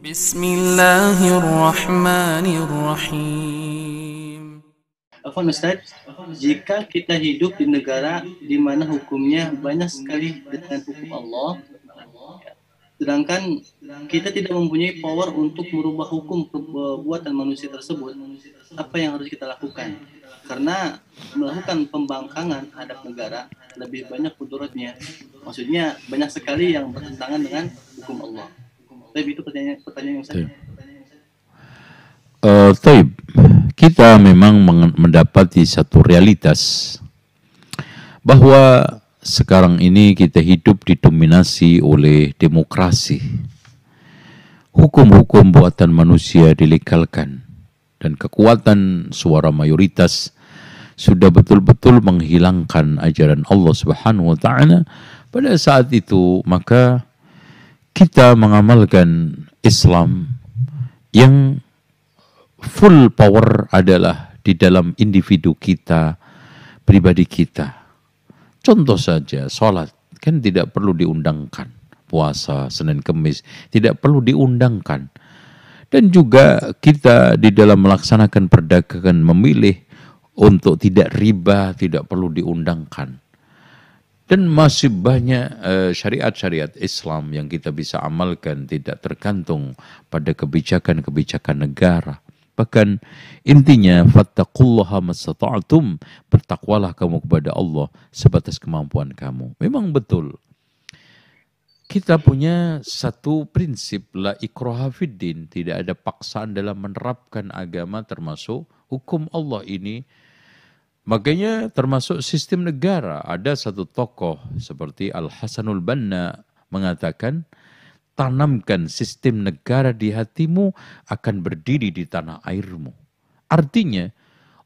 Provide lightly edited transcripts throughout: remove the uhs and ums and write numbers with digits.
Bismillahirrahmanirrahim. Afwan Ustaz, jika kita hidup di negara di mana hukumnya banyak sekali dengan hukum Allah, sedangkan kita tidak mempunyai power untuk merubah hukum perbuatan manusia tersebut, apa yang harus kita lakukan? Karena melakukan pembangkangan terhadap negara lebih banyak mudaratnya. Maksudnya banyak sekali yang bertentangan dengan hukum Allah. Tapi itu pertanyaan yang saya. Taib, kita memang mendapati satu realitas bahwa sekarang ini kita hidup didominasi oleh demokrasi. Hukum-hukum buatan manusia dilegalkan dan kekuatan suara mayoritas sudah betul-betul menghilangkan ajaran Allah Subhanahu wa taala. Pada saat itu maka kita mengamalkan Islam yang full power adalah di dalam individu kita, pribadi kita. Contoh saja, sholat kan tidak perlu diundangkan. Puasa, Senin, Kemis tidak perlu diundangkan. Dan juga kita di dalam melaksanakan perdagangan memilih untuk tidak riba, tidak perlu diundangkan. Dan masih banyak syariat-syariat Islam yang kita bisa amalkan tidak tergantung pada kebijakan-kebijakan negara. Bahkan intinya fattaqullaha mastata'tum, bertakwalah kamu kepada Allah sebatas kemampuan kamu. Memang betul. Kita punya satu prinsip la ikraha fiddin, tidak ada paksaan dalam menerapkan agama termasuk hukum Allah ini. Makanya termasuk sistem negara, ada satu tokoh seperti Al-Hasanul Banna mengatakan, tanamkan sistem negara di hatimu akan berdiri di tanah airmu. Artinya,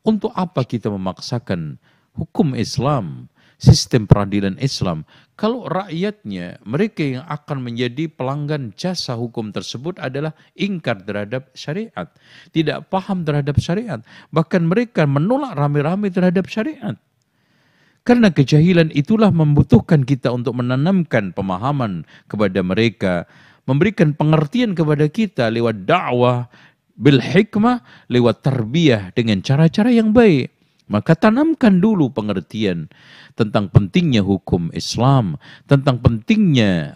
untuk apa kita memaksakan hukum Islam, sistem peradilan Islam, kalau rakyatnya, mereka yang akan menjadi pelanggan jasa hukum tersebut adalah ingkar terhadap syariat, tidak paham terhadap syariat, bahkan mereka menolak rame-rame terhadap syariat. Karena kejahilan itulah membutuhkan kita untuk menanamkan pemahaman kepada mereka, memberikan pengertian kepada kita lewat dakwah, bil hikmah, lewat tarbiyah dengan cara-cara yang baik. Maka tanamkan dulu pengertian tentang pentingnya hukum Islam, tentang pentingnya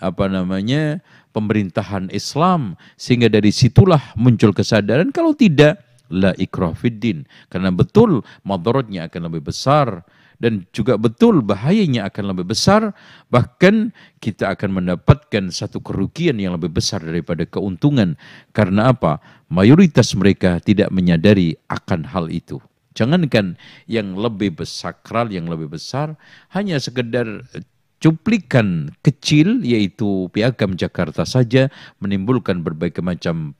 pemerintahan Islam, sehingga dari situlah muncul kesadaran. Kalau tidak, la ikrah fiddin, karena betul madaratnya akan lebih besar dan juga betul bahayanya akan lebih besar, bahkan kita akan mendapatkan satu kerugian yang lebih besar daripada keuntungan. Karena apa? Mayoritas mereka tidak menyadari akan hal itu. Jangankan yang lebih sakral, yang lebih besar, hanya sekedar cuplikan kecil, yaitu Piagam Jakarta saja, menimbulkan berbagai macam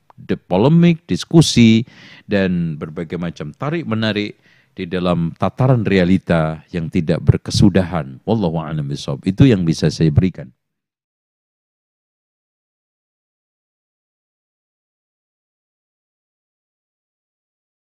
polemik, diskusi, dan berbagai macam tarik-menarik di dalam tataran realita yang tidak berkesudahan. Wallahu a'lam bishawab. Itu yang bisa saya berikan.